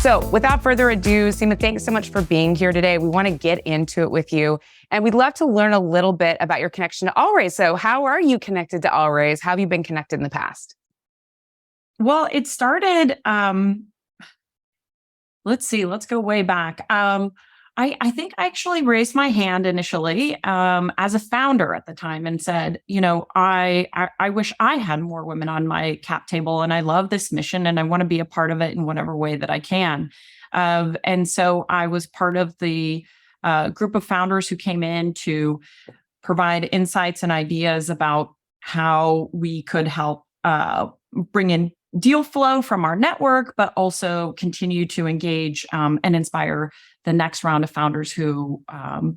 So without further ado, Sima, thanks so much for being here today. We want to get into it with you. And we'd love to learn a little bit about your connection to Allraise. So how are you connected to Allraise? How have you been connected in the past? Well, it started, let's go way back. I think I actually raised my hand initially as a founder at the time and said, I wish I had more women on my cap table, and I love this mission and I want to be a part of it in whatever way that I can. And so I was part of the group of founders who came in to provide insights and ideas about how we could help bring in deal flow from our network, but also continue to engage and inspire the next round of founders who, were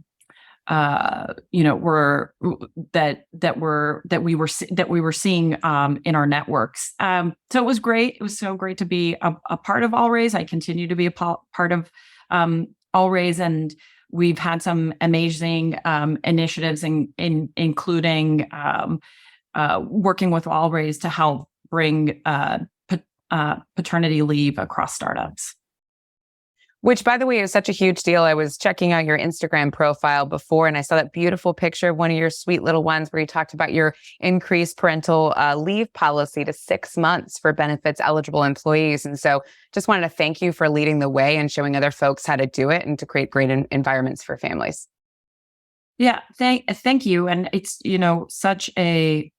that we were seeing in our networks. So it was great. It was so great to be a part of Allraise. I continue to be a part of Allraise, and we've had some amazing initiatives, including working with Allraise to help bring paternity leave across startups. Which, by the way, is such a huge deal. I was checking out your Instagram profile before, and I saw that beautiful picture of one of your sweet little ones where you talked about your increased parental leave policy to 6 months for benefits eligible employees. And so just wanted to thank you for leading the way and showing other folks how to do it and to create great environments for families. Yeah, thank you. And it's, such a,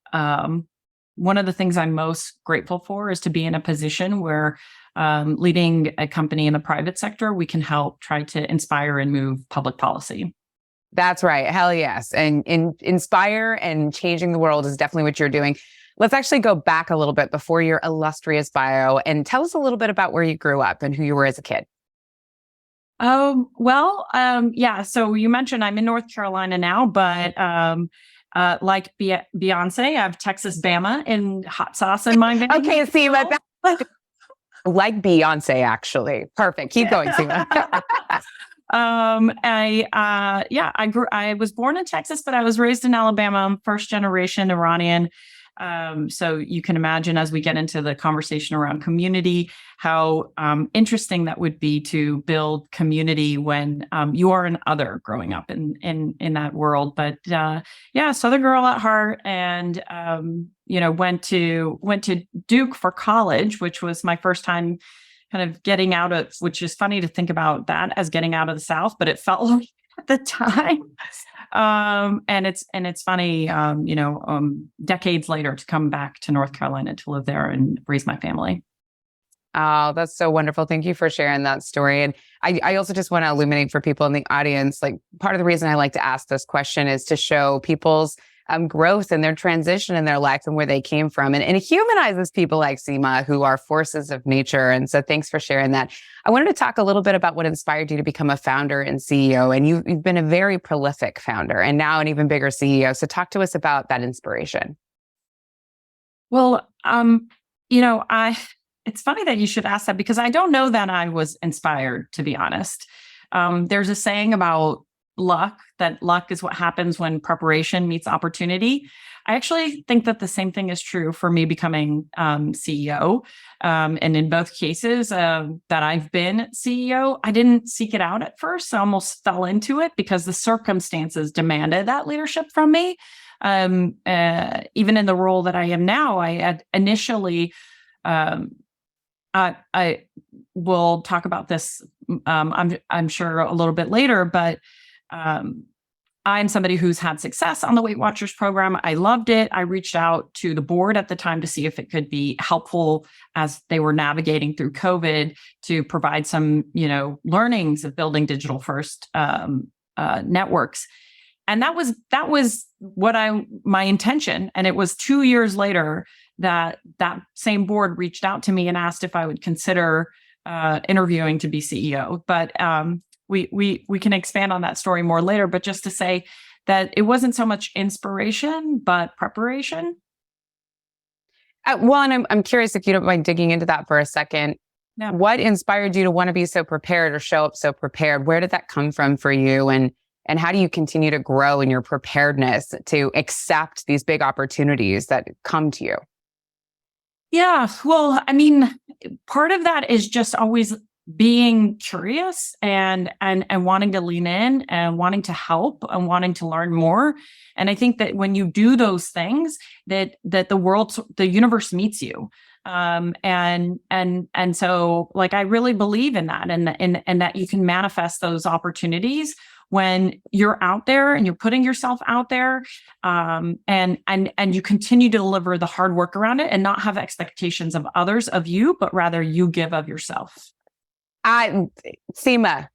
one of the things I'm most grateful for is to be in a position where leading a company in the private sector, we can help try to inspire and move public policy. That's right. Hell yes. And inspire and changing the world is definitely what you're doing. Let's actually go back a little bit before your illustrious bio and tell us a little bit about where you grew up and who you were as a kid. So you mentioned I'm in North Carolina now, but like Beyonce, I have Texas Bama and hot sauce in my veins. Okay, Sima. Like Beyonce, actually. Perfect. Keep going, Sima. I was born in Texas, but I was raised in Alabama. I'm first generation Iranian. So you can imagine, as we get into the conversation around community, how interesting that would be to build community when you are an other growing up in that world. But Southern girl at heart, and went to Duke for college, which was my first time kind of getting out of, which is funny to think about that as getting out of the South, but it felt like at the time. And it's funny, decades later to come back to North Carolina to live there and raise my family. Oh, that's so wonderful. Thank you for sharing that story. And I also just want to illuminate for people in the audience, like part of the reason I like to ask this question is to show people's growth and their transition in their life and where they came from. And it humanizes people like Sima, who are forces of nature. And so thanks for sharing that. I wanted to talk a little bit about what inspired you to become a founder and CEO. And you've been a very prolific founder and now an even bigger CEO. So talk to us about that inspiration. Well, it's funny that you should ask that, because I don't know that I was inspired, to be honest. There's a saying about luck, that luck is what happens when preparation meets opportunity. I actually think that the same thing is true for me becoming CEO. And in both cases that I've been CEO, I didn't seek it out at first. I almost fell into it because the circumstances demanded that leadership from me. Even in the role that I am now, I had initially, I will talk about this, I'm sure a little bit later, but I'm somebody who's had success on the WeightWatchers program. I loved it. I reached out to the board at the time to see if it could be helpful as they were navigating through COVID to provide some, learnings of building digital first networks. And that was my intention. And it was 2 years later that same board reached out to me and asked if I would consider interviewing to be CEO. But we can expand on that story more later, but just to say that it wasn't so much inspiration, but preparation. And I'm curious if you don't mind digging into that for a second. Yeah. What inspired you to want to be so prepared or show up so prepared? Where did that come from for you? And how do you continue to grow in your preparedness to accept these big opportunities that come to you? Yeah, well, I mean, part of that is just always being curious and wanting to lean in and wanting to help and wanting to learn more. And I think that when you do those things, that the universe meets you. And so like, I really believe in that, and that you can manifest those opportunities when you're out there and you're putting yourself out there, and you continue to deliver the hard work around it and not have expectations of others of you, but rather you give of yourself. Sima,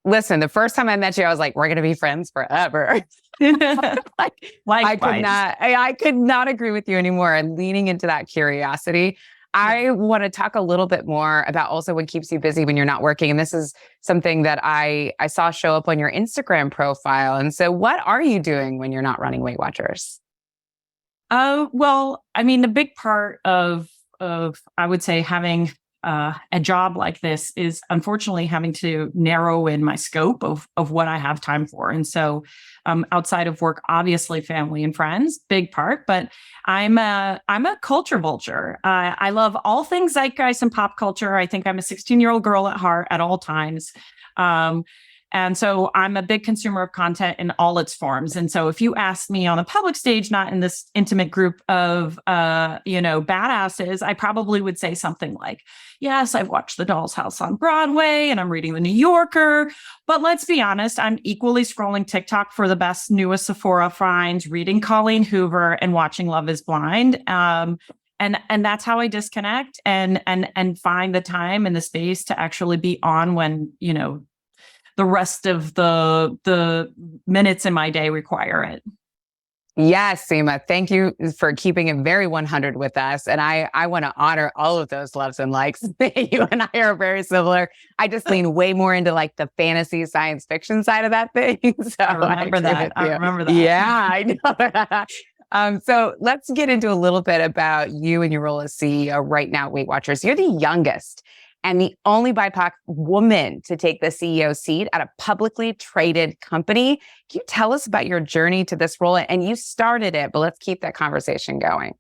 listen, the first time I met you, I was like, we're going to be friends forever. I could not agree with you anymore. And leaning into that curiosity, I want to talk a little bit more about also what keeps you busy when you're not working. And this is something that I saw show up on your Instagram profile. And so what are you doing when you're not running Weight Watchers? Well, I mean, the big part of I would say having a job like this is unfortunately having to narrow in my scope of what I have time for. And so outside of work, obviously family and friends, big part, but I'm a culture vulture. I love all things zeitgeist and pop culture. I think I'm a 16-year-old girl at heart at all times. And so I'm a big consumer of content in all its forms. And so if you ask me on a public stage, not in this intimate group of, badasses, I probably would say something like, yes, I've watched The Doll's House on Broadway and I'm reading The New Yorker. But let's be honest, I'm equally scrolling TikTok for the best, newest Sephora finds, reading Colleen Hoover and watching Love is Blind. And that's how I disconnect and find the time and the space to actually be on when, the rest of the minutes in my day require it. Yes, Sima, thank you for keeping it very 100 with us. And I want to honor all of those loves and likes. You and I are very similar. I just lean way more into like the fantasy science fiction side of that thing. So I remember that. Yeah, I know. So let's get into a little bit about you and your role as CEO right now at Weight Watchers. You're the youngest and the only BIPOC woman to take the CEO seat at a publicly traded company. Can you tell us about your journey to this role? And you started it, but let's keep that conversation going.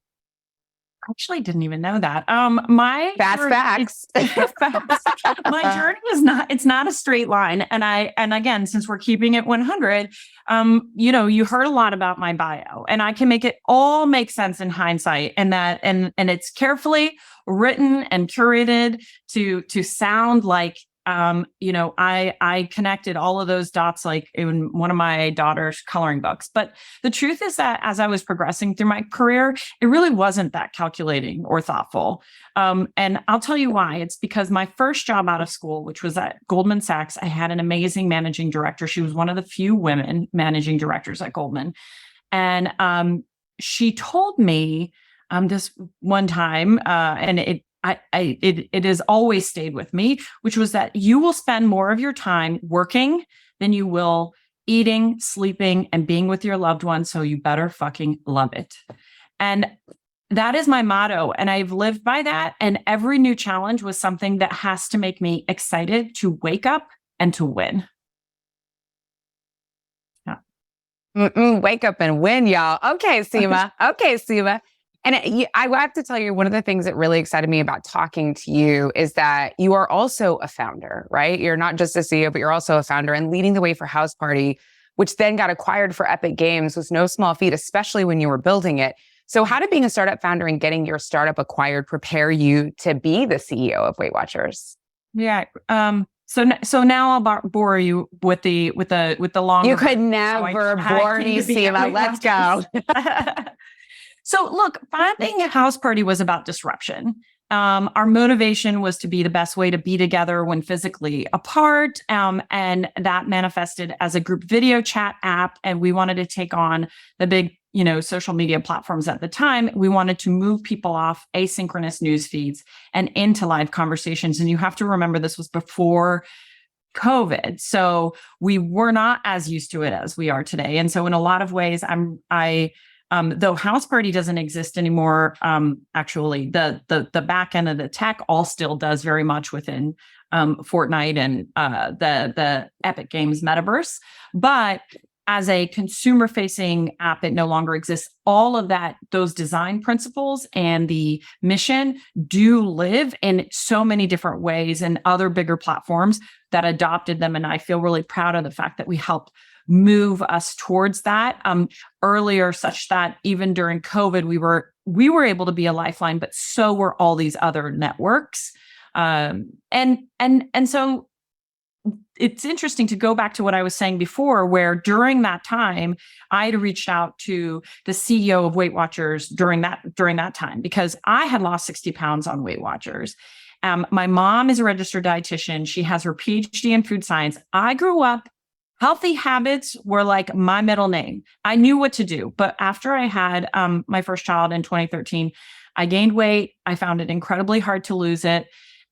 I actually didn't even know that. My facts. My journey it's not a straight line. And again, since we're keeping it 100, you heard a lot about my bio, and I can make it all make sense in hindsight, and it's carefully written and curated to sound like, I connected all of those dots like in one of my daughter's coloring books. But the truth is that as I was progressing through my career, it really wasn't that calculating or thoughtful. And I'll tell you why. It's because my first job out of school, which was at Goldman Sachs, I had an amazing managing director. She was one of the few women managing directors at Goldman. And she told me this one time, and it has always stayed with me, which was that you will spend more of your time working than you will eating, sleeping, and being with your loved ones. So you better fucking love it. And that is my motto. And I've lived by that. And every new challenge was something that has to make me excited to wake up and to win. Yeah. Wake up and win, y'all. Okay, Sima. And I have to tell you, one of the things that really excited me about talking to you is that you are also a founder, right? You're not just a CEO, but you're also a founder, and leading the way for House Party, which then got acquired for Epic Games, was no small feat, especially when you were building it. So how did being a startup founder and getting your startup acquired prepare you to be the CEO of Weight Watchers? Yeah. So now I'll bore you with the longer. You could never bore me, Sima. Let's go. So look, founding a House Party was about disruption. Our motivation was to be the best way to be together when physically apart. And that manifested as a group video chat app. And we wanted to take on the big, social media platforms at the time. We wanted to move people off asynchronous news feeds and into live conversations. And you have to remember, this was before COVID. So we were not as used to it as we are today. And so in a lot of ways, though House Party doesn't exist anymore, actually, the back end of the tech all still does very much within Fortnite and the Epic Games metaverse. But as a consumer-facing app, it no longer exists. All of that, those design principles and the mission do live in so many different ways and other bigger platforms that adopted them. And I feel really proud of the fact that we helped move us towards that earlier, such that even during COVID, we were able to be a lifeline, but so were all these other networks. And so it's interesting to go back to what I was saying before, where during that time, I had reached out to the CEO of WeightWatchers during that time, because I had lost 60 pounds on WeightWatchers. My mom is a registered dietitian. She has her PhD in food science. I grew up, healthy habits were like my middle name. I knew what to do. But after I had my first child in 2013, I gained weight. I found it incredibly hard to lose it.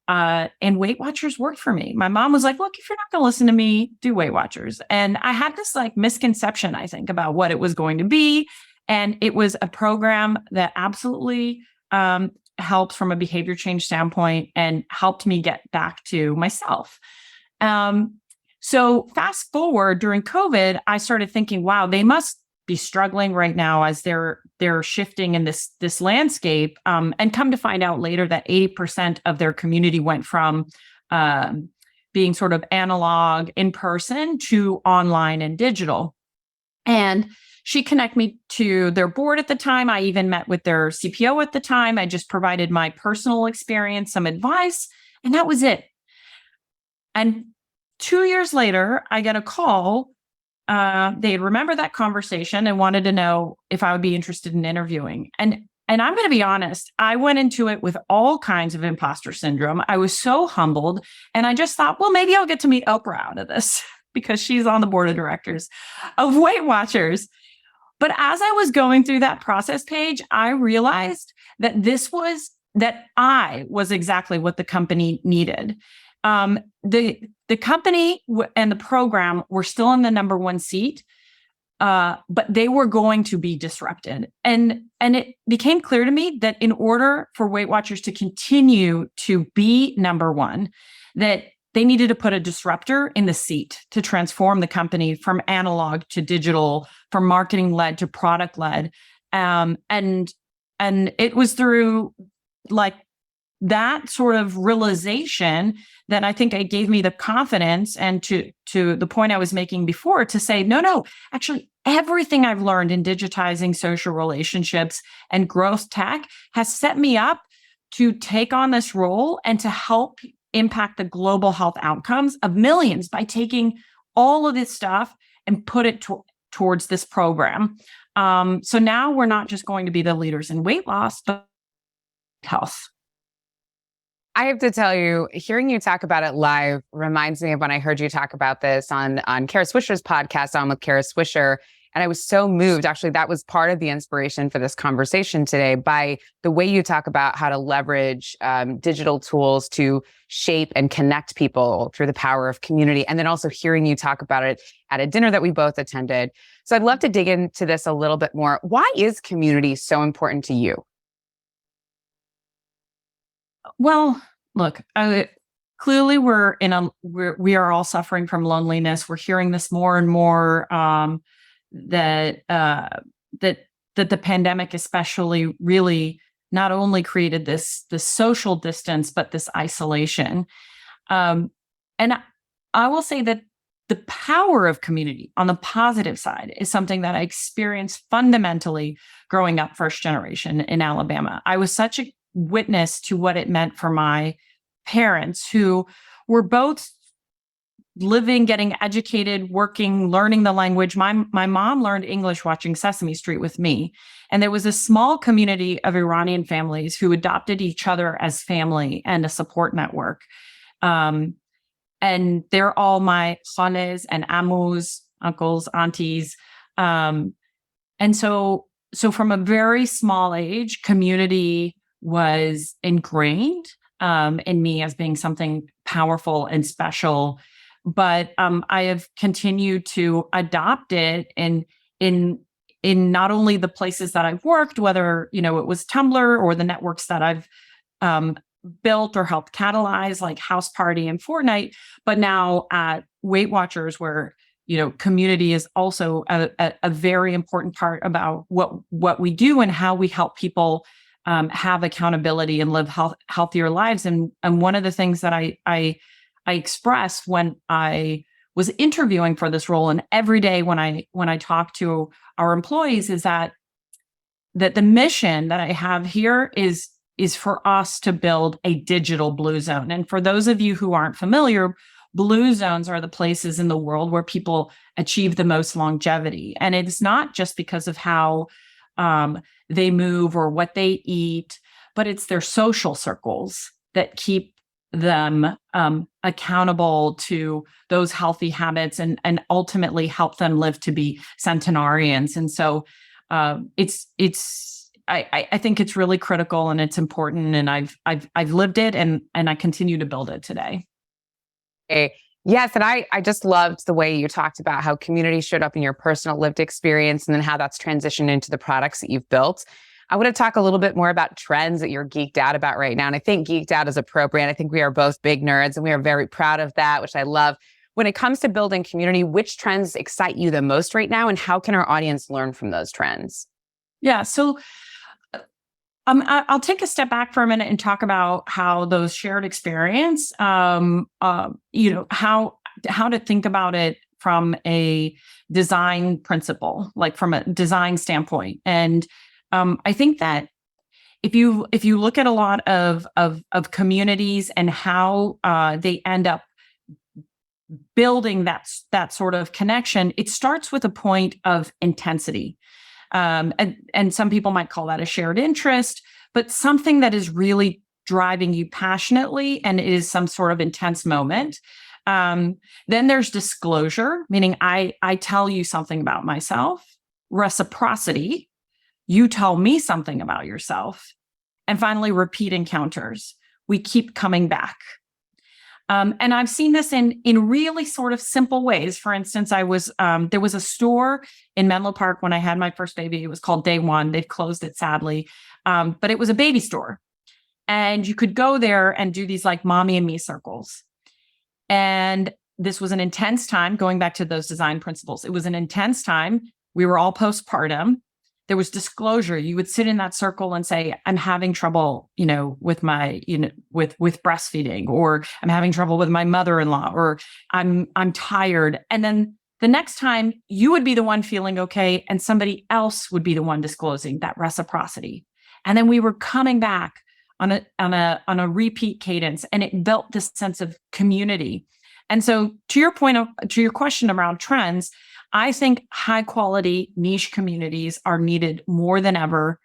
And WeightWatchers worked for me. My mom was like, look, if you're not going to listen to me, do WeightWatchers. And I had this like misconception, I think, about what it was going to be. And it was a program that absolutely helped from a behavior change standpoint and helped me get back to myself. So fast forward during COVID, I started thinking, wow, they must be struggling right now as they're shifting in this landscape, and come to find out later that 80% of their community went from being sort of analog in person to online and digital. And she connected me to their board at the time. I even met with their CPO at the time. I just provided my personal experience, some advice, and that was it. And 2 years later, I get a call. They remember that conversation and wanted to know if I would be interested in interviewing. And I'm going to be honest, I went into it with all kinds of imposter syndrome. I was so humbled. And I just thought, well, maybe I'll get to meet Oprah out of this because she's on the board of directors of WeightWatchers. But as I was going through that process, Paige, I realized that I was exactly what the company needed. The company and the program were still in the number one seat, but they were going to be disrupted. And it became clear to me that in order for WeightWatchers to continue to be number one, that they needed to put a disruptor in the seat to transform the company from analog to digital, from marketing-led to product-led. And it was through like that sort of realization that I think it gave me the confidence, and to the point I was making before, to say, no, actually, everything I've learned in digitizing social relationships and growth tech has set me up to take on this role and to help impact the global health outcomes of millions by taking all of this stuff and put it towards this program. So now we're not just going to be the leaders in weight loss, but health. I have to tell you, hearing you talk about it live reminds me of when I heard you talk about this on Kara Swisher's podcast, On with Kara Swisher. And I was so moved. Actually, that was part of the inspiration for this conversation today, by the way you talk about how to leverage digital tools to shape and connect people through the power of community. And then also hearing you talk about it at a dinner that we both attended. So I'd love to dig into this a little bit more. Why is community so important to you? Well, look, clearly we are all suffering from loneliness. We're hearing this more and more, that the pandemic especially really not only created this social distance, but this isolation. And I will say that the power of community on the positive side is something that I experienced fundamentally growing up first generation in Alabama. I was such a witness to what it meant for my parents, who were both living, getting educated, working, learning the language. My mom learned English watching Sesame Street with me. And there was a small community of Iranian families who adopted each other as family and a support network. And they're all my khales and amus, uncles, aunties. And so from a very small age, community was ingrained in me as being something powerful and special. But I have continued to adopt it in not only the places that I've worked, whether it was Tumblr or the networks that I've built or helped catalyze, like House Party and Fortnite, but now at WeightWatchers, where community is also a very important part about what we do and how we help people have accountability and live healthier lives. And one of the things that I express when I was interviewing for this role, and every day when I talk to our employees, is that the mission that I have here is for us to build a digital blue zone. And for those of you who aren't familiar, blue zones are the places in the world where people achieve the most longevity. And it's not just because of how they move or what they eat, but it's their social circles that keep them accountable to those healthy habits and ultimately help them live to be centenarians. And so I think it's really critical and it's important, and I've lived it and I continue to build it today. Okay. Yes, and I just loved the way you talked about how community showed up in your personal lived experience and then how that's transitioned into the products that you've built. I want to talk a little bit more about trends that you're geeked out about right now. And I think geeked out is appropriate. I think we are both big nerds and we are very proud of that, which I love. When it comes to building community, which trends excite you the most right now, and how can our audience learn from those trends? Yeah, so I'll take a step back for a minute and talk about how those shared experience, how to think about it from a design principle, like from a design standpoint. And I think that if you look at a lot of communities and how they end up building that sort of connection, it starts with a point of intensity. And some people might call that a shared interest, but something that is really driving you passionately and it is some sort of intense moment. Then there's disclosure, meaning I tell you something about myself. Reciprocity, you tell me something about yourself. And finally, repeat encounters. We keep coming back. And I've seen this in really sort of simple ways. For instance, there was a store in Menlo Park when I had my first baby. It was called Day One. They've closed it sadly, but it was a baby store, and you could go there and do these like mommy and me circles. And this was an intense time. Going back to those design principles, it was an intense time. We were all postpartum. There was disclosure. You would sit in that circle and say, I'm having trouble, with my, with breastfeeding, or I'm having trouble with my mother-in-law, or I'm tired. And then the next time you would be the one feeling okay, and somebody else would be the one disclosing that reciprocity. And then we were coming back on a repeat cadence, and it built this sense of community. And so to your question around trends, I think high quality niche communities are needed more than ever.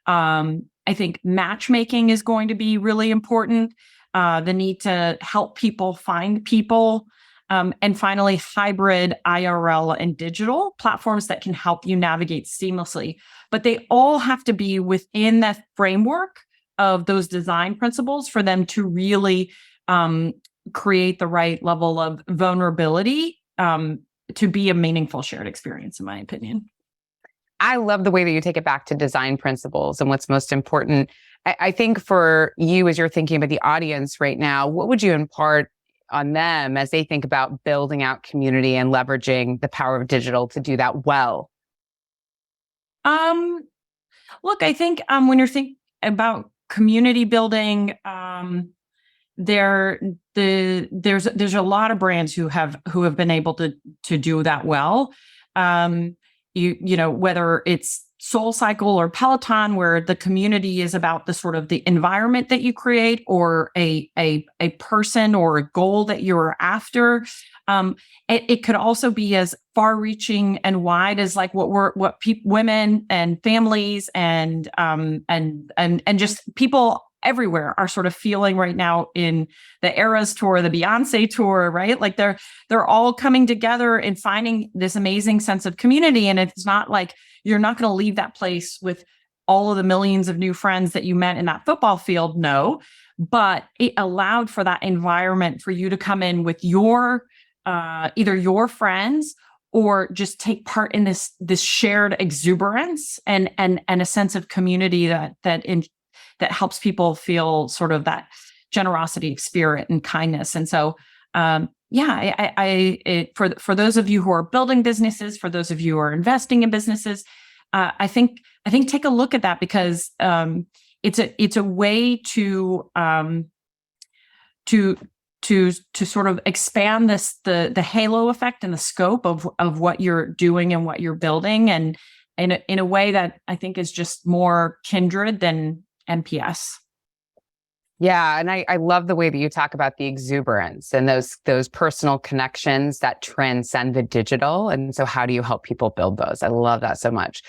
I think matchmaking is going to be really important. The need to help people find people. And finally, hybrid IRL and digital platforms that can help you navigate seamlessly. But they all have to be within the framework of those design principles for them to really create the right level of vulnerability to be a meaningful shared experience, in my opinion. I love the way that you take it back to design principles and what's most important. I think for you, as you're thinking about the audience right now, what would you impart on them as they think about building out community and leveraging the power of digital to do that well? Look, I think when you're thinking about community building, there's a lot of brands who have been able to do that well. Whether it's SoulCycle or Peloton, where the community is about the sort of the environment that you create, or a person or a goal that you're after. It could also be as far-reaching and wide as like women and families and just people everywhere are sort of feeling right now in the Eras tour, the Beyonce tour, right? Like they're all coming together and finding this amazing sense of community. And it's not like you're not going to leave that place with all of the millions of new friends that you met in that football field. No, but it allowed for that environment for you to come in with your either your friends or just take part in this shared exuberance and a sense of community that helps people feel sort of that generosity, spirit, and kindness. And so, for those of you who are building businesses, for those of you who are investing in businesses, I think take a look at that, because it's a way to sort of expand the halo effect and the scope of what you're doing and what you're building, and in a way that I think is just more kindred than NPS. Yeah. And I love the way that you talk about the exuberance and those personal connections that transcend the digital. And so how do you help people build those? I love that so much.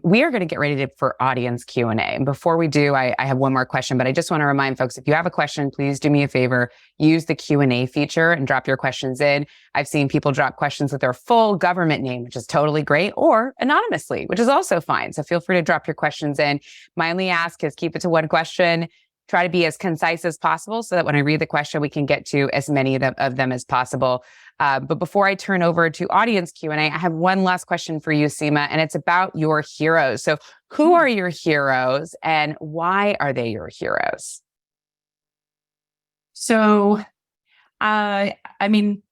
We are going to get ready for audience Q&A. And before we do, I have one more question, but I just want to remind folks, if you have a question, please do me a favor, use the Q&A feature and drop your questions in. I've seen people drop questions with their full government name, which is totally great, or anonymously, which is also fine. So feel free to drop your questions in. My only ask is keep it to one question. Try to be as concise as possible so that when I read the question, we can get to as many of them as possible. But before I turn over to audience Q&A, I have one last question for you, Sima, and it's about your heroes. So who are your heroes and why are they your heroes? So, I mean,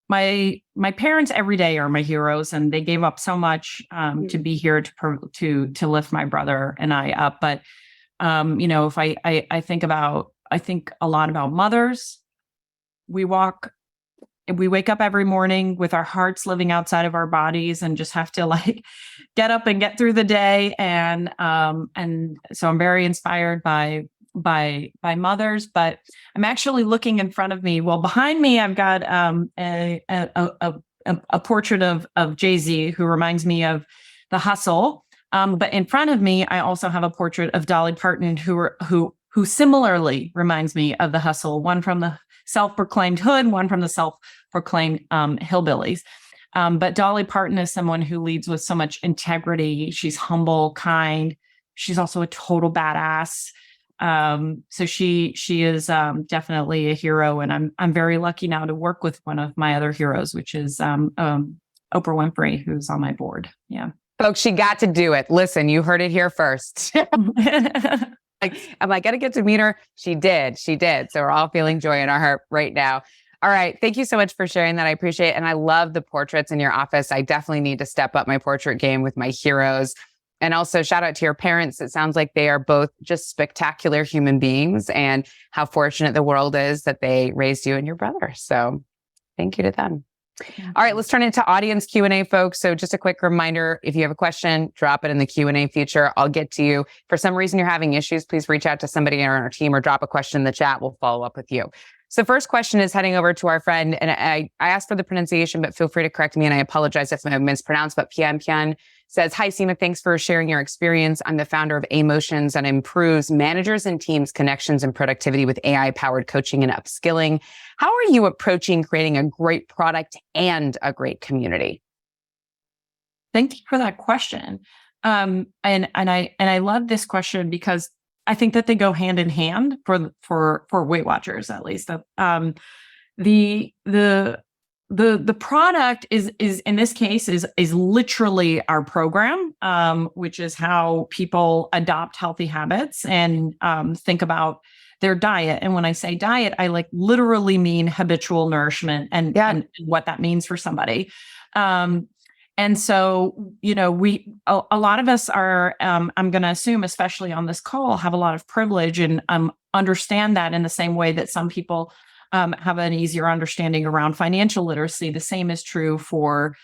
my parents every day are my heroes, and they gave up so much to be here to lift my brother and I up. But if I think a lot about mothers. We wake up every morning with our hearts living outside of our bodies and just have to get up and get through the day. And so I'm very inspired by mothers, but I'm actually looking in front of me. Well, behind me, I've got a portrait of Jay-Z, who reminds me of The Hustle. But in front of me, I also have a portrait of Dolly Parton, who similarly reminds me of The Hustle. One from the self-proclaimed hood, one from the self-proclaimed hillbillies. But Dolly Parton is someone who leads with so much integrity. She's humble, kind. She's also a total badass. So she is definitely a hero, and I'm very lucky now to work with one of my other heroes, which is Oprah Winfrey, who's on my board. Yeah. Folks, she got to do it. Listen, you heard it here first. Am I going to get to meet her? She did. So we're all feeling joy in our heart right now. All right. Thank you so much for sharing that. I appreciate it. And I love the portraits in your office. I definitely need to step up my portrait game with my heroes. And also shout out to your parents. It sounds like they are both just spectacular human beings, and how fortunate the world is that they raised you and your brother. So thank you to them. All right, let's turn into audience Q&A, folks. So just a quick reminder, if you have a question, drop it in the Q&A feature. I'll get to you. For some reason you're having issues, please reach out to somebody on our team or drop a question in the chat. We'll follow up with you. So first question is heading over to our friend, and I asked for the pronunciation, but feel free to correct me, and I apologize if I mispronounced, but Pian says, "Hi, Sima, thanks for sharing your experience. I'm the founder of A-Motions, and improves managers and teams connections and productivity with AI-powered coaching and upskilling. How are you approaching creating a great product and a great community?" Thank you for that question. And I love this question because I think that they go hand in hand for WeightWatchers, at least. The product is in this case is literally our program, which is how people adopt healthy habits and think about their diet. And when I say diet, I literally mean habitual nourishment and what that means for somebody. And so, a lot of us are, I'm going to assume, especially on this call, have a lot of privilege and understand that in the same way that some people have an easier understanding around financial literacy. The same is true for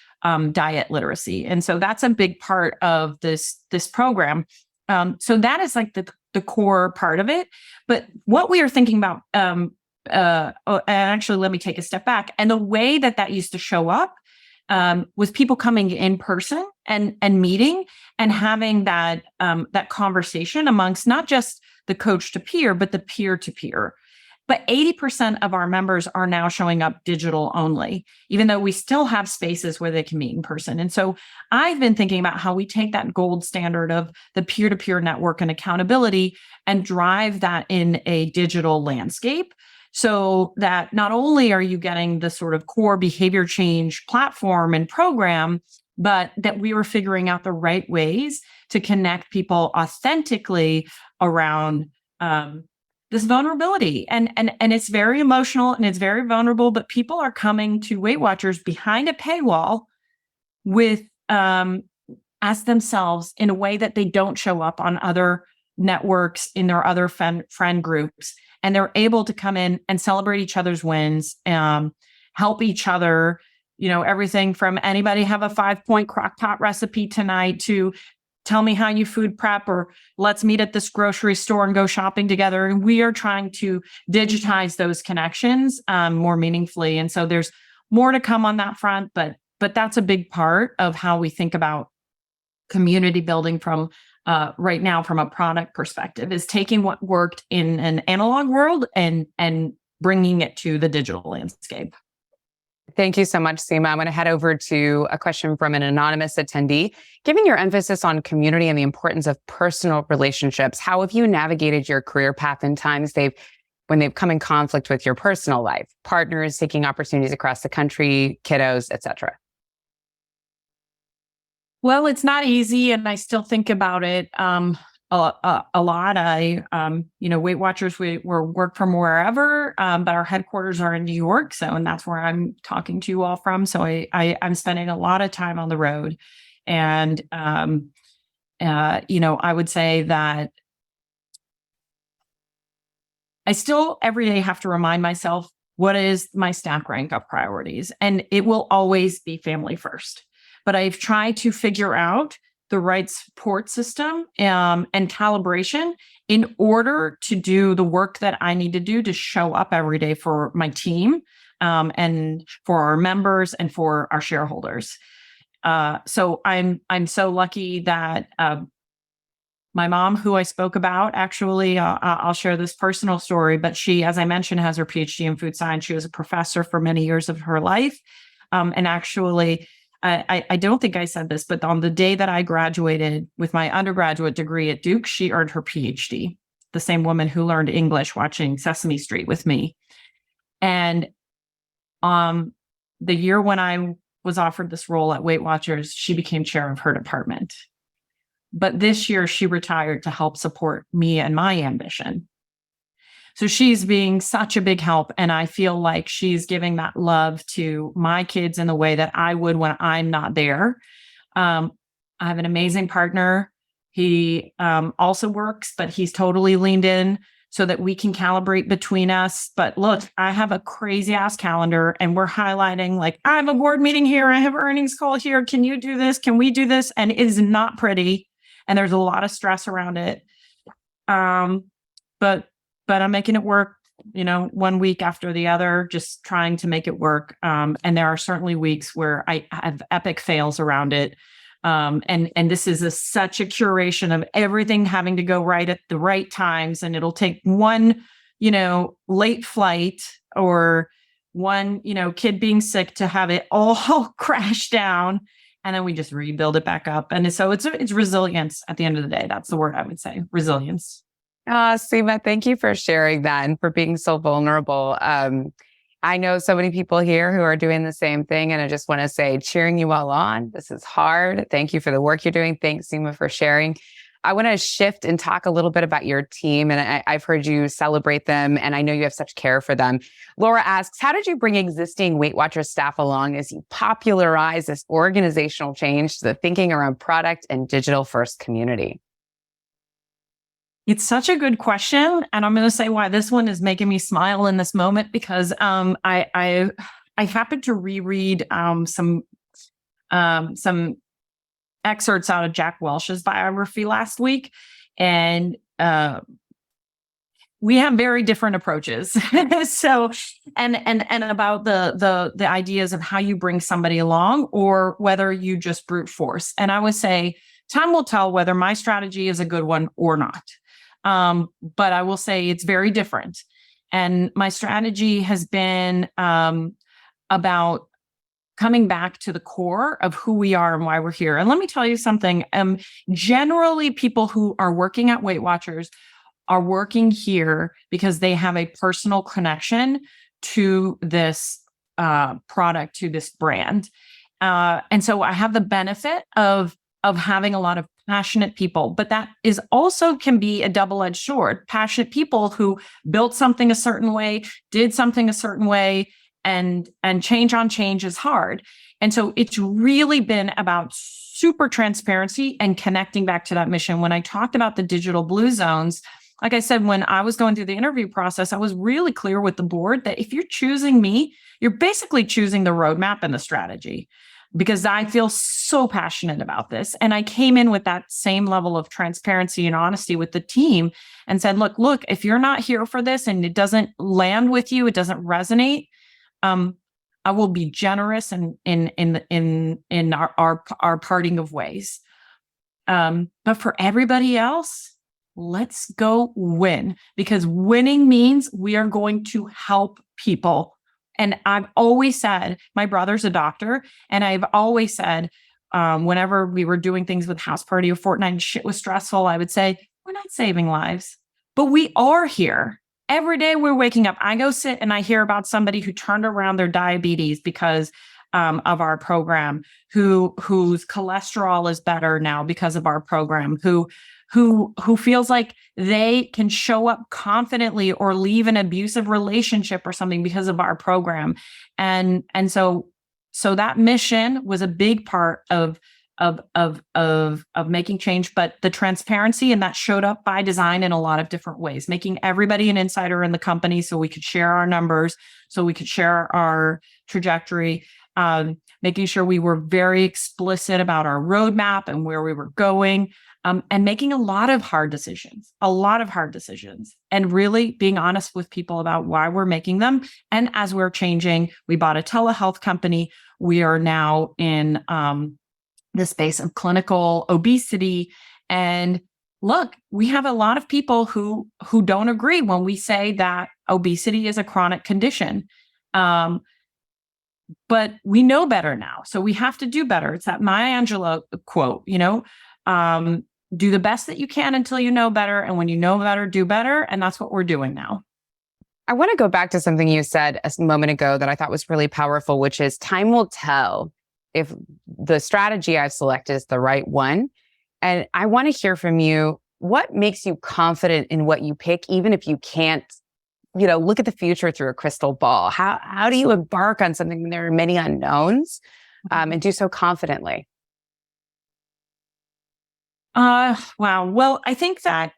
diet literacy. And so that's a big part of this program. So that is the core part of it. But what we are thinking about, and actually, let me take a step back. And the way that used to show up was people coming in person and meeting and having that conversation amongst not just the coach to peer, but the peer to peer. But 80% of our members are now showing up digital only, even though we still have spaces where they can meet in person. And so I've been thinking about how we take that gold standard of the peer-to-peer network and accountability and drive that in a digital landscape, so that not only are you getting the sort of core behavior change platform and program, but that we were figuring out the right ways to connect people authentically around this vulnerability, and it's very emotional and it's very vulnerable, but people are coming to Weight Watchers behind a paywall with as themselves in a way that they don't show up on other networks, in their other friend groups. And they're able to come in and celebrate each other's wins, help each other, everything from anybody have a 5-point crock pot recipe tonight to tell me how you food prep, or let's meet at this grocery store and go shopping together. And we are trying to digitize those connections more meaningfully. And so there's more to come on that front, but that's a big part of how we think about community building from right now from a product perspective, is taking what worked in an analog world and bringing it to the digital landscape. Thank you so much, Sima. I'm going to head over to a question from an anonymous attendee. Given your emphasis on community and the importance of personal relationships, how have you navigated your career path in times when they've come in conflict with your personal life, partners taking opportunities across the country, kiddos, etc.? Well, it's not easy, and I still think about it a lot. Weight Watchers, we work from wherever, but our headquarters are in New York, and that's where I'm talking to you all from. So I'm spending a lot of time on the road, and I would say that I still every day have to remind myself what is my stack rank of priorities, and it will always be family first. But I've tried to figure out the right support system and calibration in order to do the work that I need to do to show up every day for my team and for our members and for our shareholders. So I'm so lucky that my mom, who I spoke about, actually, I'll share this personal story, but she, as I mentioned, has her PhD in food science. She was a professor for many years of her life. And actually, I don't think I said this, but on the day that I graduated with my undergraduate degree at Duke, she earned her PhD, the same woman who learned English watching Sesame Street with me. And the year when I was offered this role at Weight Watchers, she became chair of her department. But this year she retired to help support me and my ambition. So she's being such a big help. And I feel like she's giving that love to my kids in the way that I would when I'm not there. I have an amazing partner. He also works, but he's totally leaned in so that we can calibrate between us. But look, I have a crazy ass calendar, and we're highlighting like, I have a board meeting here. I have an earnings call here. Can you do this? Can we do this? And it is not pretty. And there's a lot of stress around it. But I'm making it work, 1 week after the other, just trying to make it work. And there are certainly weeks where I have epic fails around it. And this is such a curation of everything having to go right at the right times. And it'll take one, late flight or one, kid being sick to have it all crash down. And then we just rebuild it back up. And so it's resilience at the end of the day. That's the word I would say, resilience. Sima, thank you for sharing that and for being so vulnerable. I know so many people here who are doing the same thing, and I just want to say, cheering you all on. This is hard. Thank you for the work you're doing. Thanks, Sima, for sharing. I want to shift and talk a little bit about your team, and I've heard you celebrate them, and I know you have such care for them. Laura asks, how did you bring existing Weight Watchers staff along as you popularize this organizational change to the thinking around product and digital-first community? It's such a good question. And I'm going to say why this one is making me smile in this moment, because I happened to reread some excerpts out of Jack Welch's biography last week. And we have very different approaches. So, and about the ideas of how you bring somebody along or whether you just brute force. And I would say time will tell whether my strategy is a good one or not. But I will say it's very different. And my strategy has been about coming back to the core of who we are and why we're here. And let me tell you something. Generally, people who are working at Weight Watchers are working here because they have a personal connection to this product, to this brand. And so I have the benefit of having a lot of passionate people, but that is also can be a double-edged sword. Passionate people who built something a certain way, did something a certain way, and change on change is hard. And so it's really been about super transparency and connecting back to that mission. When I talked about the digital blue zones, like I said, when I was going through the interview process, I was really clear with the board that if you're choosing me, you're basically choosing the roadmap and the strategy, because I feel so passionate about this. And I came in with that same level of transparency and honesty with the team and said, look, if you're not here for this and it doesn't land with you, it doesn't resonate, I will be generous in our parting of ways. But for everybody else, let's go win, because winning means we are going to help people. And I've always said, my brother's a doctor, and I've always said, whenever we were doing things with House Party or Fortnite and shit was stressful, I would say, we're not saving lives, but we are here. Every day we're waking up. I go sit and I hear about somebody who turned around their diabetes because of our program, whose cholesterol is better now because of our program, who feels like they can show up confidently or leave an abusive relationship or something because of our program. And so that mission was a big part of making change, but the transparency, and that showed up by design in a lot of different ways, making everybody an insider in the company so we could share our numbers, so we could share our trajectory, making sure we were very explicit about our roadmap and where we were going, and making a lot of hard decisions, and really being honest with people about why we're making them. And as we're changing, we bought a telehealth company. We are now in the space of clinical obesity. And look, we have a lot of people who don't agree when we say that obesity is a chronic condition. But we know better now. So we have to do better. It's that Maya Angelou quote, do the best that you can until you know better. And when you know better, do better. And that's what we're doing now. I want to go back to something you said a moment ago that I thought was really powerful, which is time will tell if the strategy I've selected is the right one. And I want to hear from you, what makes you confident in what you pick, even if you can't, look at the future through a crystal ball? How do you embark on something when there are many unknowns, and do so confidently? Wow. Well, I think that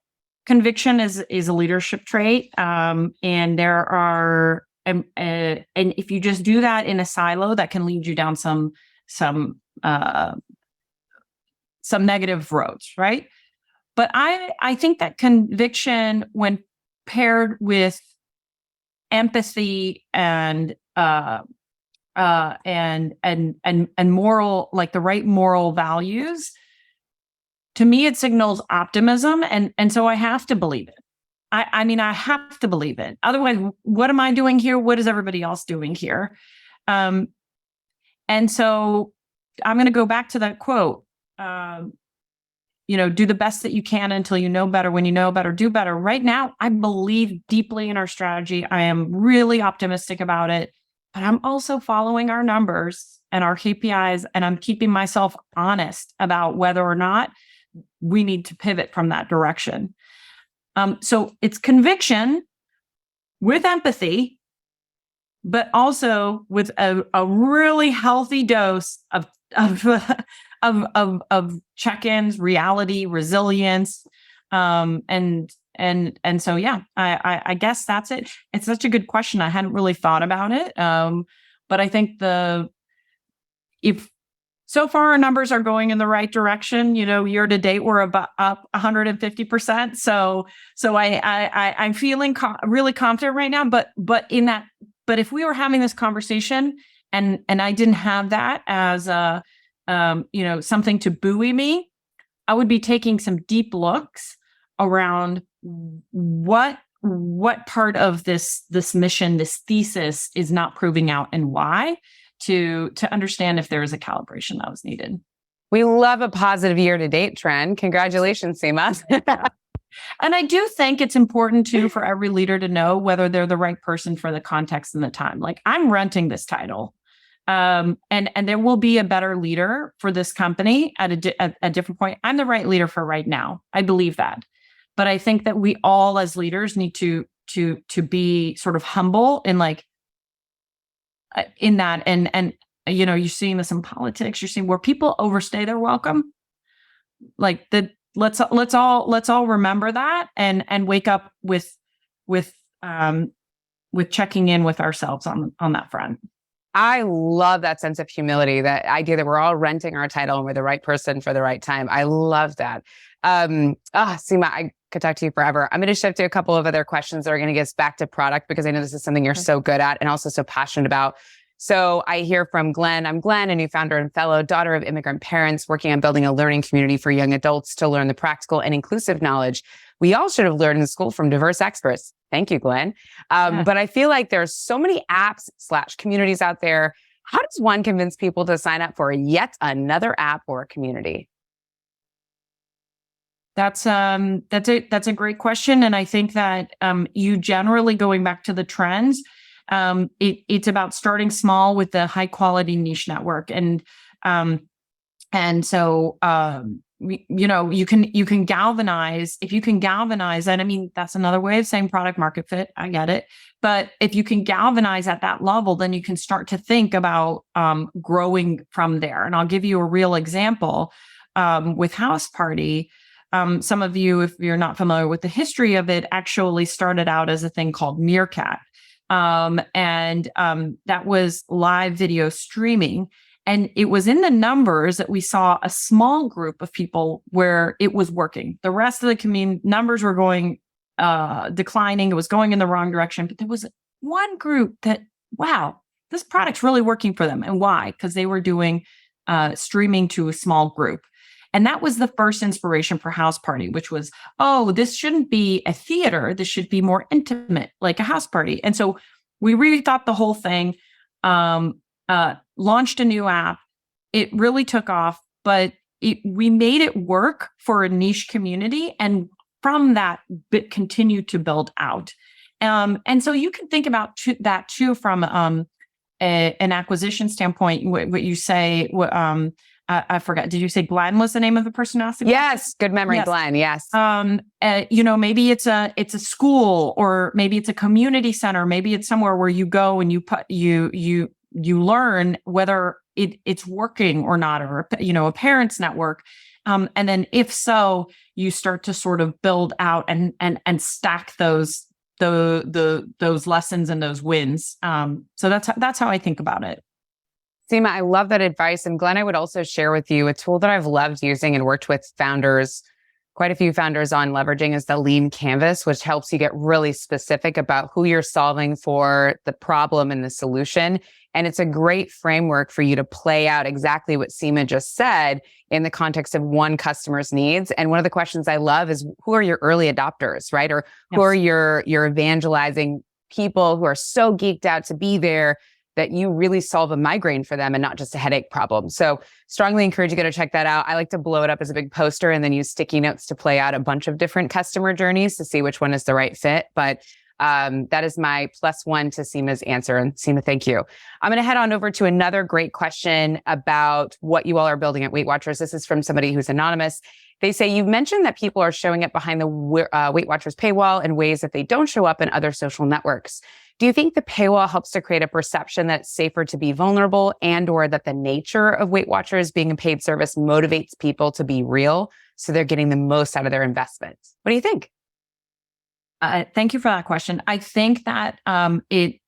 conviction is a leadership trait. And there are, and if you just do that in a silo, that can lead you down some negative roads, right? But I think that conviction, when paired with empathy and moral, like the right moral values, to me, it signals optimism. And so I have to believe it. I mean, I have to believe it. Otherwise, what am I doing here? What is everybody else doing here? And so I'm going to go back to that quote, do the best that you can until you know better. When you know better, do better. Right now, I believe deeply in our strategy. I am really optimistic about it, but I'm also following our numbers and our KPIs, and I'm keeping myself honest about whether or not we need to pivot from that direction. So it's conviction with empathy, but also with a really healthy dose of check-ins, reality, resilience, and so yeah, I guess that's it. It's such a good question. I hadn't really thought about it, but I think if so far our numbers are going in the right direction, year to date we're about up 150%. So I'm feeling really confident right now. But if we were having this conversation and I didn't have that as something to buoy me, I would be taking some deep looks around what part of this mission, this thesis, is not proving out and why, to understand if there is a calibration that was needed. We love a positive year-to-date trend. Congratulations, Sima. And I do think it's important too for every leader to know whether they're the right person for the context and the time. Like, I'm renting this title. And there will be a better leader for this company at a different point. I'm the right leader for right now. I believe that. But I think that we all as leaders need to be sort of humble in in that. And you're seeing this in politics. You're seeing where people overstay their welcome. Let's all remember that and wake up with checking in with ourselves on that front. I love that sense of humility, that idea that we're all renting our title and we're the right person for the right time. I love that. Sima, I could talk to you forever. I'm going to shift to a couple of other questions that are going to get us back to product, because I know this is something you're so good at and also so passionate about. So I hear from Glenn. I'm Glenn, a new founder and fellow, daughter of immigrant parents, working on building a learning community for young adults to learn the practical and inclusive knowledge we all should have learned in school from diverse experts. Thank you, Glenn. But I feel like there's so many apps/communities out there. How does one convince people to sign up for yet another app or community? That's a great question. And I think that you generally, going back to the trends, it's about starting small with the high quality niche network. And so you can galvanize. If you can galvanize, and I mean, that's another way of saying product market fit. I get it. But if you can galvanize at that level, then you can start to think about growing from there. And I'll give you a real example with House Party. Some of you, if you're not familiar with the history of it, actually started out as a thing called Meerkat. And that was live video streaming. And it was in the numbers that we saw a small group of people where it was working. The rest of the numbers were going declining. It was going in the wrong direction. But there was one group that, wow, this product's really working for them. And why? Because they were doing streaming to a small group. And that was the first inspiration for House Party, which was, oh, this shouldn't be a theater. This should be more intimate, like a house party. And so we rethought the whole thing, launched a new app. It really took off, but we made it work for a niche community. And from that, it continued to build out. And so you can think about that too from an acquisition standpoint. What you say, I forgot. Did you say Glenn was the name of the person asking? Yes, good memory, yes. Glenn. Yes. Maybe it's a school, or maybe it's a community center. Maybe it's somewhere where you go and you learn whether it's working or not, or a parents network. And then if so, you start to sort of build out and stack those lessons and those wins. So that's how I think about it. Sima, I love that advice. And Glenn, I would also share with you a tool that I've loved using and worked with founders, quite a few founders on leveraging, is the Lean Canvas, which helps you get really specific about who you're solving for, the problem and the solution. And it's a great framework for you to play out exactly what Sima just said in the context of one customer's needs. And one of the questions I love is, who are your early adopters, right? Or who are your evangelizing people who are so geeked out to be there that you really solve a migraine for them and not just a headache problem. So strongly encourage you to go check that out. I like to blow it up as a big poster and then use sticky notes to play out a bunch of different customer journeys to see which one is the right fit. But that is my +1 to Sima's answer. And Sima, thank you. I'm going to head on over to another great question about what you all are building at WeightWatchers. This is from somebody who's anonymous. They say, you've mentioned that people are showing up behind the WeightWatchers paywall in ways that they don't show up in other social networks. Do you think the paywall helps to create a perception that it's safer to be vulnerable, and or that the nature of WeightWatchers being a paid service motivates people to be real, so they're getting the most out of their investment? What do you think? Thank you for that question. I think that it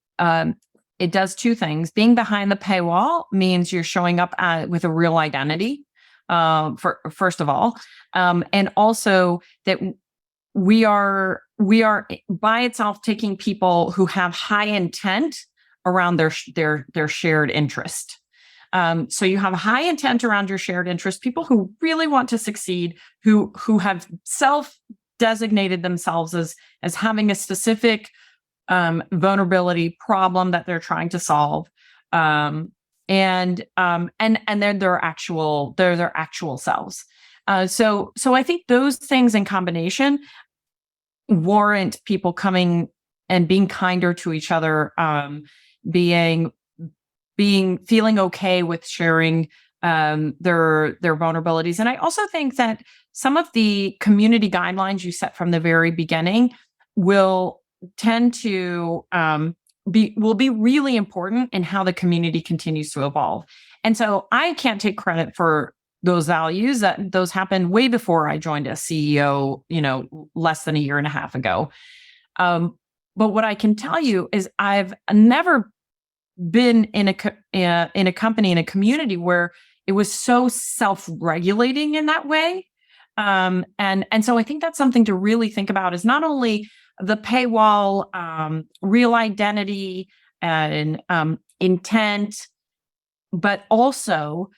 does two things. Being behind the paywall means you're showing up with a real identity, first of all, and also that we are by itself taking people who have high intent around their shared interest. So you have high intent around your shared interest, people who really want to succeed, who have self-designated themselves as having a specific vulnerability problem that they're trying to solve. And then their actual selves. So I think those things in combination warrant people coming and being kinder to each other, being feeling okay with sharing their vulnerabilities. And I also think that some of the community guidelines you set from the very beginning will tend to be really important in how the community continues to evolve. And so I can't take credit for those values. That those happened way before I joined as CEO, less than a year and a half ago. But what I can tell you is I've never been in a company, in a community where it was so self-regulating in that way. And so I think that's something to really think about, is not only the paywall, real identity and intent, but also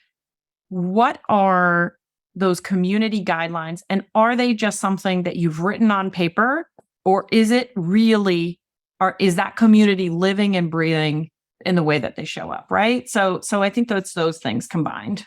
what are those community guidelines, and are they just something that you've written on paper, or is it really, or is that community living and breathing in the way that they show up, right? So I think that's those things combined.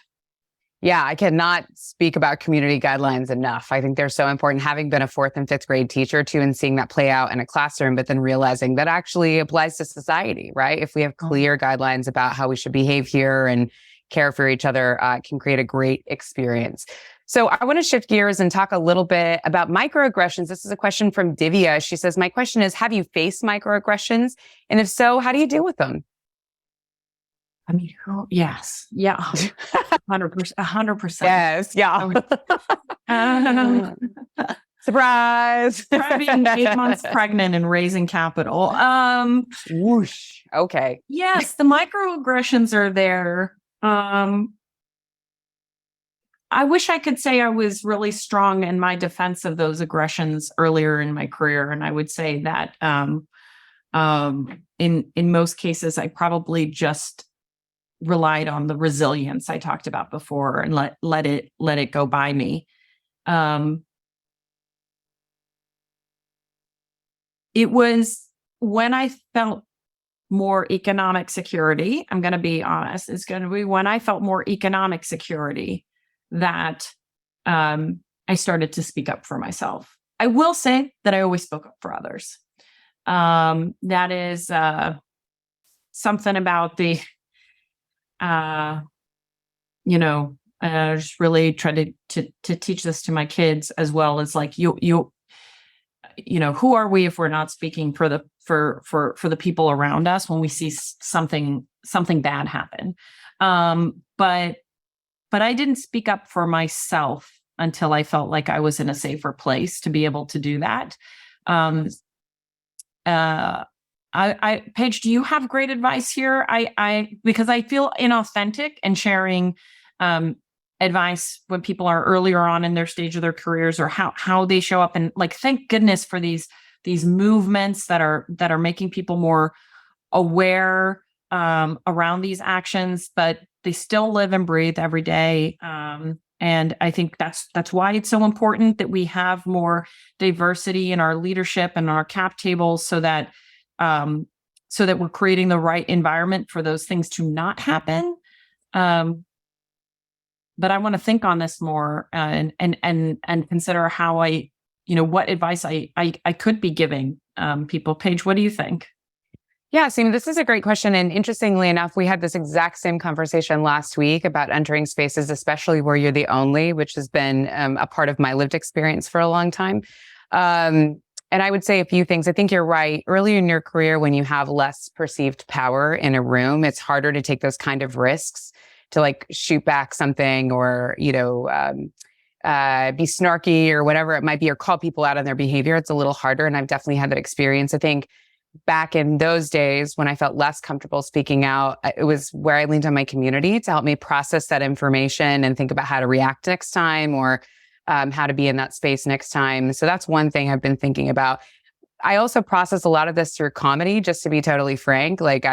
Yeah, I cannot speak about community guidelines enough. I think they're so important, having been a 4th and 5th grade teacher too, and seeing that play out in a classroom, but then realizing that actually applies to society, right? If we have clear guidelines about how we should behave here and care for each other, can create a great experience. So I want to shift gears and talk a little bit about microaggressions. This is a question from Divya. She says, my question is, have you faced microaggressions? And if so, how do you deal with them? I mean, yes. Yeah. 100%. Yes. Yeah. Surprise. Being 8 months pregnant and raising capital. Whoosh. Okay. Yes, the microaggressions are there. I wish I could say I was really strong in my defense of those aggressions earlier in my career. And I would say that in most cases, I probably just relied on the resilience I talked about before and let it go by me. It was when I felt more economic security. I'm going to be honest. It's going to be when I felt more economic security that I started to speak up for myself. I will say that I always spoke up for others. That is something about the just really try to teach this to my kids as well, as like who are we if we're not speaking for the people around us when we see something bad happen. But I didn't speak up for myself until I felt like I was in a safer place to be able to do that. Paige, do you have great advice here? Because I feel inauthentic in sharing advice when people are earlier on in their stage of their careers, or how they show up. And like, thank goodness for these movements that are making people more aware around these actions, but they still live and breathe every day. And I think that's why it's so important that we have more diversity in our leadership and our cap tables, so that we're creating the right environment for those things to not happen. But I want to think on this more and consider how what advice I could be giving people. Paige, what do you think? Yeah, Sima, this is a great question. And interestingly enough, we had this exact same conversation last week about entering spaces, especially where you're the only, which has been a part of my lived experience for a long time. And I would say a few things. I think you're right. Earlier in your career, when you have less perceived power in a room, it's harder to take those kind of risks to like shoot back something, or, be snarky or whatever it might be, or call people out on their behavior. It's a little harder. And I've definitely had that experience. I think back in those days when I felt less comfortable speaking out, it was where I leaned on my community to help me process that information and think about how to react next time, or how to be in that space next time. So that's one thing I've been thinking about. I also process a lot of this through comedy, just to be totally frank. Like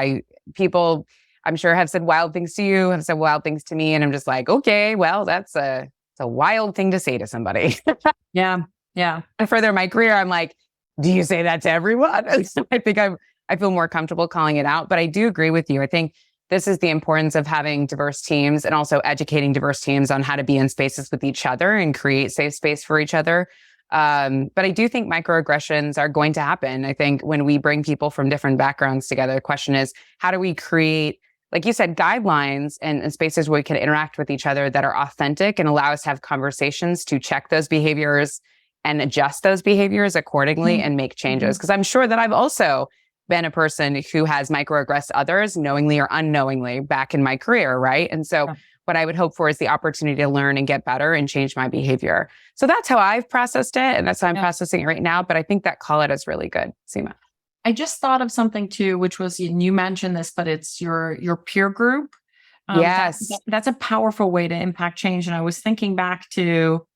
people, I'm sure, have said wild things to you, have said wild things to me. And I'm just like, okay, well, it's a wild thing to say to somebody. Yeah. And further in my career, I'm like, do you say that to everyone? So I think I feel more comfortable calling it out, but I do agree with you. I think this is the importance of having diverse teams, and also educating diverse teams on how to be in spaces with each other and create safe space for each other. But I do think microaggressions are going to happen. I think when we bring people from different backgrounds together, the question is, how do we create like you said, guidelines and spaces where we can interact with each other that are authentic and allow us to have conversations to check those behaviors and adjust those behaviors accordingly and make changes. Because I'm sure that I've also been a person who has microaggressed others knowingly or unknowingly back in my career, right? And so what I would hope for is the opportunity to learn and get better and change my behavior. So that's how I've processed it. And that's how I'm processing it right now. But I think that call it is really good, Sima. I just thought of something too, which was, you mentioned this, but it's your peer group. Yes. That's a powerful way to impact change. And I was thinking back to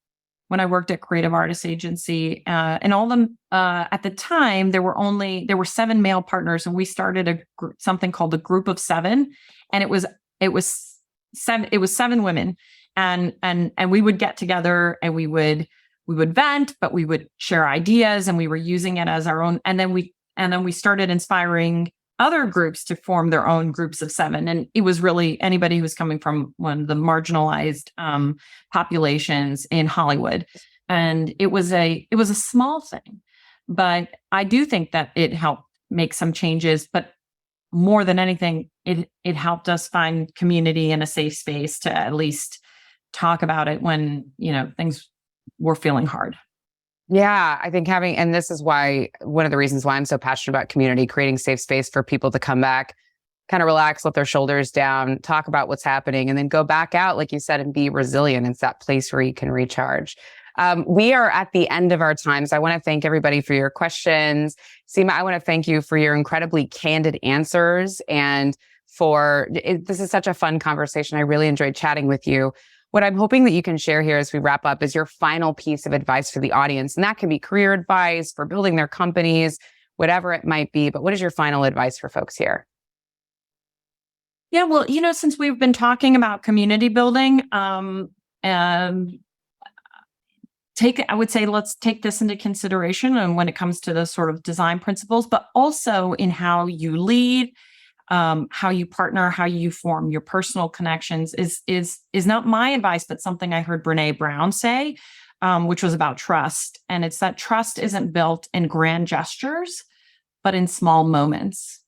when I worked at Creative Artists Agency, and all of them, at the time, there were 7 male partners, and we started something called the Group of 7. And it was 7 women. And we would get together and we would vent, but we would share ideas, and we were using it as our own. And then we started inspiring other groups to form their own groups of 7. And it was really anybody who's coming from one of the marginalized populations in Hollywood. And it was a small thing, but I do think that it helped make some changes. But more than anything, it helped us find community and a safe space to at least talk about it when, things were feeling hard. Yeah, I think and this is why, one of the reasons why I'm so passionate about community, creating safe space for people to come back, kind of relax, let their shoulders down, talk about what's happening, and then go back out, like you said, and be resilient. It's that place where you can recharge. We are at the end of our time. So I want to thank everybody for your questions. Sima, I want to thank you for your incredibly candid answers and this is such a fun conversation. I really enjoyed chatting with you. What I'm hoping that you can share here as we wrap up is your final piece of advice for the audience. And that can be career advice for building their companies, whatever it might be. But what is your final advice for folks here? Yeah, well, since we've been talking about community building, I would say let's take this into consideration, and when it comes to the sort of design principles, but also in how you lead, how you partner, how you form your personal connections is not my advice, but something I heard Brene Brown say, which was about trust. And it's that trust isn't built in grand gestures, but in small moments.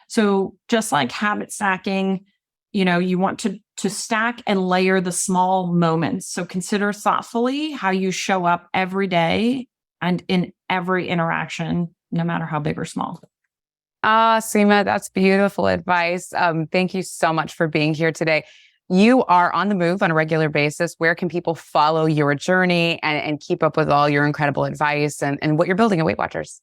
So just like habit stacking, you want to stack and layer the small moments. So consider thoughtfully how you show up every day and in every interaction, no matter how big or small. Sima, that's beautiful advice. Thank you so much for being here today. You are on the move on a regular basis. Where can people follow your journey and keep up with all your incredible advice and what you're building at WeightWatchers?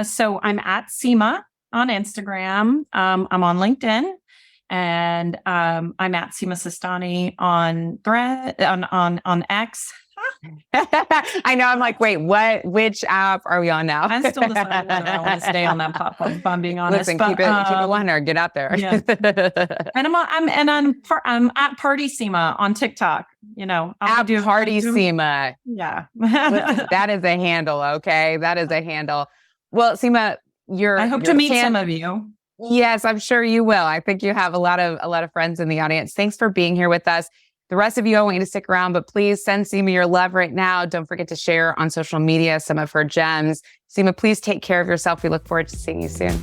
So I'm at Sima on Instagram. I'm on LinkedIn, and I'm at Sima Sistani on X. I know. I'm like, wait, which app are we on now? I'm still deciding whether I want to stay on that platform, if I'm being honest. Listen, keep it 100. Get out there. Yeah. And I'm at Party Sima on TikTok. At Party Sima. Yeah. Listen, that is a handle. Okay, that is a handle. Well, Sima, I hope to meet some of you. Yes, I'm sure you will. I think you have a lot of friends in the audience. Thanks for being here with us. The rest of you, I want you to stick around, but please send Sima your love right now. Don't forget to share on social media some of her gems. Sima, please take care of yourself. We look forward to seeing you soon.